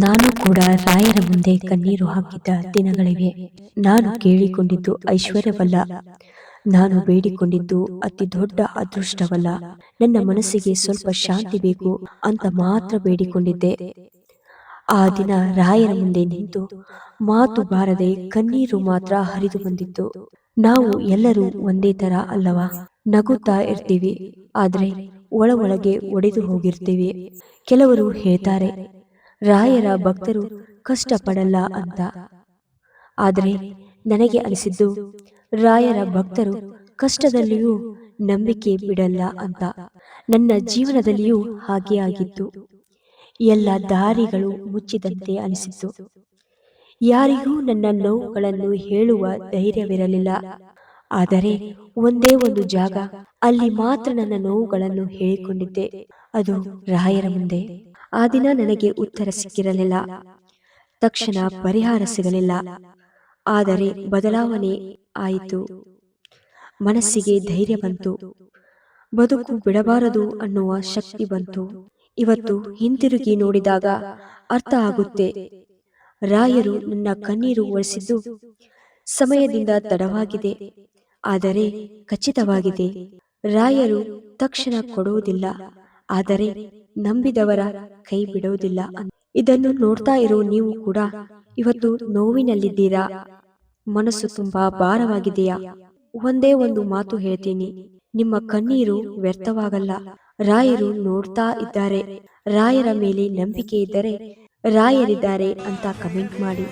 ನಾನು ಕೂಡ ರಾಯರ ಮುಂದೆ ಕಣ್ಣೀರು ಹಾಕಿದ್ದ ದಿನಗಳಿವೆ. ನಾನು ಕೇಳಿಕೊಂಡಿದ್ದು ಐಶ್ವರ್ಯವಲ್ಲ, ನಾನು ಬೇಡಿಕೊಂಡಿದ್ದು ಅತಿ ದೊಡ್ಡ ಅದೃಷ್ಟವಲ್ಲ, ನನ್ನ ಮನಸ್ಸಿಗೆ ಸ್ವಲ್ಪ ಶಾಂತಿ ಬೇಕು ಅಂತ ಮಾತ್ರ ಬೇಡಿಕೊಂಡಿದ್ದೆ. ಆ ದಿನ ರಾಯರ ಮುಂದೆ ನಿಂತು ಮಾತು ಬಾರದೆ ಕಣ್ಣೀರು ಮಾತ್ರ ಹರಿದು ಬಂದಿತ್ತು. ನಾವು ಎಲ್ಲರೂ ಒಂದೇ ತರ ಅಲ್ಲವಾ? ನಗುತ್ತಾ ಇರ್ತೀವಿ, ಆದ್ರೆ ಒಳಗೆ ಒಡೆದು ಹೋಗಿರ್ತೀವಿ. ಕೆಲವರು ಹೇಳ್ತಾರೆ ರಾಯರ ಭಕ್ತರು ಕಷ್ಟಪಡಲ್ಲ ಅಂತ. ಆದರೆ ನನಗೆ ಅನಿಸಿದ್ದು ರಾಯರ ಭಕ್ತರು ಕಷ್ಟದಲ್ಲಿಯೂ ನಂಬಿಕೆ ಬಿಡಲ್ಲ ಅಂತ. ನನ್ನ ಜೀವನದಲ್ಲಿಯೂ ಹಾಗೆ ಆಗಿತ್ತು. ಎಲ್ಲ ದಾರಿಗಳು ಮುಚ್ಚಿದಂತೆ ಅನಿಸಿತು. ಯಾರಿಗೂ ನನ್ನ ನೋವುಗಳನ್ನು ಹೇಳುವ ಧೈರ್ಯವಿರಲಿಲ್ಲ. ಆದರೆ ಒಂದೇ ಒಂದು ಜಾಗ, ಅಲ್ಲಿ ಮಾತ್ರ ನನ್ನ ನೋವುಗಳನ್ನು ಹೇಳಿಕೊಂಡಿದ್ದೆ, ಅದು ರಾಯರ ಮುಂದೆ. ಆ ದಿನ ನನಗೆ ಉತ್ತರ ಸಿಕ್ಕಿರಲಿಲ್ಲ, ತಕ್ಷಣ ಪರಿಹಾರ ಸಿಗಲಿಲ್ಲ. ಆದರೆ ಬದಲಾವಣೆ ಆಯಿತು. ಮನಸ್ಸಿಗೆ ಧೈರ್ಯ ಬಂತು, ಬದುಕು ಬಿಡಬಾರದು ಅನ್ನುವ ಶಕ್ತಿ ಬಂತು. ಇವತ್ತು ಹಿಂತಿರುಗಿ ನೋಡಿದಾಗ ಅರ್ಥ ಆಗುತ್ತೆ, ರಾಯರು ನನ್ನ ಕಣ್ಣೀರು ಒರೆಸಿದ್ದು ಸಮಯದಿಂದ ತಡವಾಗಿದೆ, ಆದರೆ ಖಚಿತವಾಗಿದೆ. ರಾಯರು ತಕ್ಷಣ ಕೊಡುವುದಿಲ್ಲ, ಆದರೆ ನಂಬಿದವರ ಕೈ ಬಿಡುವುದಿಲ್ಲ. ಇದನ್ನು ನೋಡ್ತಾ ಇರೋ ನೀವು ಕೂಡ ಇವತ್ತು ನೋವಿನಲ್ಲಿದ್ದೀರಾ? ಮನಸ್ಸು ತುಂಬಾ ಭಾರವಾಗಿದೆಯಾ? ಒಂದೇ ಒಂದು ಮಾತು ಹೇಳ್ತೀನಿ, ನಿಮ್ಮ ಕಣ್ಣೀರು ವ್ಯರ್ಥವಾಗಲ್ಲ. ರಾಯರು ನೋಡ್ತಾ ಇದ್ದಾರೆ. ರಾಯರ ಮೇಲೆ ನಂಬಿಕೆ ಇದ್ದರೆ ರಾಯರಿದ್ದಾರೆ ಅಂತ ಕಮೆಂಟ್ ಮಾಡಿ.